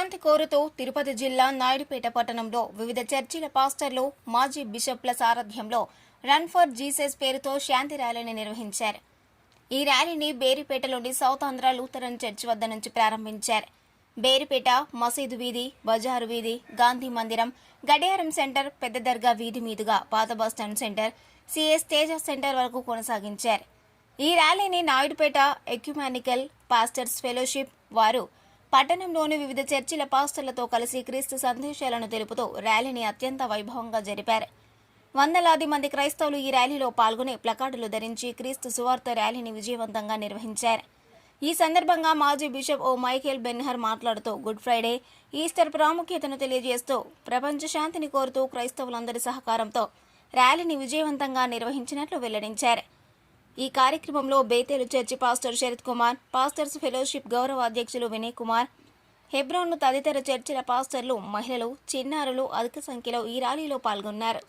శాంతి కోరుతూ తిరుపతి జిల్లా నాయుడుపేట పట్టణంలో వివిధ చర్చిల పాస్టర్లు మాజీ బిషప్ల సారథ్యంలో రన్ ఫర్ జీసస్ పేరుతో శాంతి ర్యాలీని నిర్వహించారు. ఈ ర్యాలీని బేరిపేటలోని సౌత్ ఆంధ్ర లూథరన్ చర్చ్ వద్ద నుంచి ప్రారంభించారు. బేరిపేట, మసీదు వీధి, బజారు వీధి, గాంధీ మందిరం, గడియారం సెంటర్, పెద్ద దర్గా వీధి మీదుగా పాత bus stand centre, CS Teja centre వరకు కొనసాగించారు. ఈ ర్యాలీని నాయుడుపేట ఎక్యుమానికల్ పాస్టర్స్ ఫెలోషిప్ వారు పట్టణంలోని వివిధ చర్చిల పాస్టర్లతో కలిసి క్రీస్తు సందేశాలను తెలుపుతూ ర్యాలీని అత్యంత వైభవంగా జరిపారు. వందలాది మంది క్రైస్తవులు ఈ ర్యాలీలో పాల్గొని ప్లకార్డులు ధరించి క్రీస్తు సువార్త ర్యాలీని విజయవంతంగా నిర్వహించారు. ఈ సందర్భంగా మాజీ బిషప్ ఓ మైకేల్ బెన్హర్ మాట్లాడుతూ గుడ్ ఫ్రైడే, ఈస్టర్ ప్రాముఖ్యతను తెలియజేస్తూ ప్రపంచ శాంతిని కోరుతూ క్రైస్తవులందరి సహకారంతో ర్యాలీని విజయవంతంగా నిర్వహించినట్లు వెల్లడించారు. ఈ కార్యక్రమంలో Bethel church pastor Sharath Kumar, pastors fellowship గౌరవ అధ్యక్షులు వినయ్ కుమార్, హెబ్రోన్ తదితర చర్చిల పాస్టర్లు, మహిళలు, చిన్నారులు అధిక సంఖ్యలో ఈ ర్యాలీలో పాల్గొన్నారు.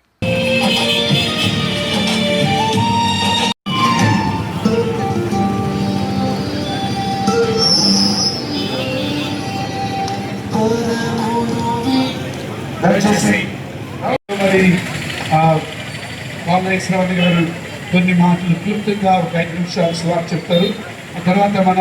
కొన్ని మాటలు క్లుప్తంగా ఒక 5 నిమిషాలు స్వాగతం చెప్తారు. ఆ తర్వాత మన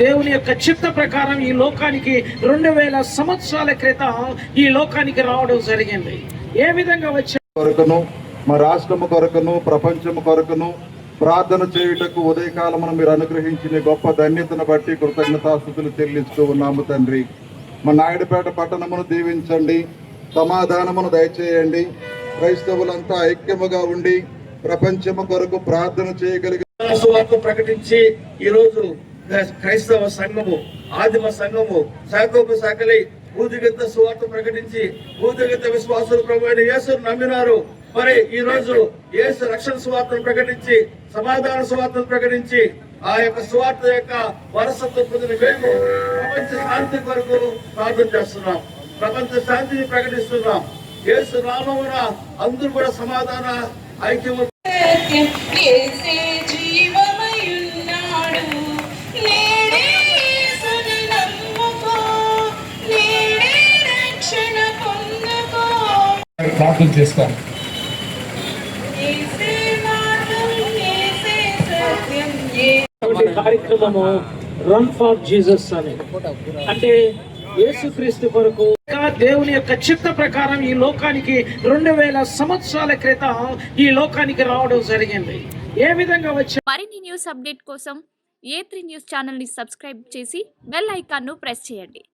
దేవుని యొక్క చిత్త ప్రకారం ఈ లోకానికి 2000 సంవత్సరాల క్రితం ఈ లోకానికి రావడం జరిగింది. ఏ విధంగా వచ్చే కొరకును, మా రాష్ట్రము కొరకును, ప్రపంచము కొరకును ప్రార్థన చేయుటకు ఉదయకాలమున మీరు అనుగ్రహించిన గొప్ప ధన్యతను బట్టి కృతజ్ఞతాస్తుతులు చెల్లిస్తూ ఉన్నాము తండ్రి. మా నాయుడుపేట పట్టణమును దీవించండి, సమాధానమును దయచేయండి. క్రైస్తవులంతా ఐక్యముగా ఉండి ప్రపంచము కొరకు ప్రార్థన చేయగలిగే ప్రకటించి ఈరోజు క్రైస్తవ సంఘము, ఆదిమ సంఘము, శాఖోప శాఖలై భూదిగత సువార్త ప్రకటించి భూదిగత విశ్వాసులు ప్రభు అయిన యేసును నమ్మినారు. మరి ఈ రోజు యేసు రక్షణ సువార్తను ప్రకటించి సమాధాన సువార్తను ప్రకటించి ఆ యొక్క సువార్త యొక్క వారసత్వం పొందిన మేము ప్రపంచ శాంతి కొరకు ప్రార్థన చేస్తున్నాం. ప్రపంచ శాంతిని ప్రకటిస్తున్నాం. యేసు నామమున అందరూ కూడా సమాధాన ఐక్యము ప్రార్థన చేస్తాను. కార్యక్రమము రన్ ఫర్ జీసస్ అని, అంటే యేసుక్రీస్తు కొరకు దేవుని యొక్క చిత్త ప్రకారం ఈ లోకానికి 2000 సంవత్సరాల క్రితం ఈ లోకానికి రావడం జరిగింది. ఏ విధంగా వచ్చే మరిన్ని న్యూస్ అప్డేట్ కోసం A3 న్యూస్ ఛానల్ ని సబ్స్క్రైబ్ చేసి బెల్ ఐకాన్ ను ప్రెస్ చేయండి.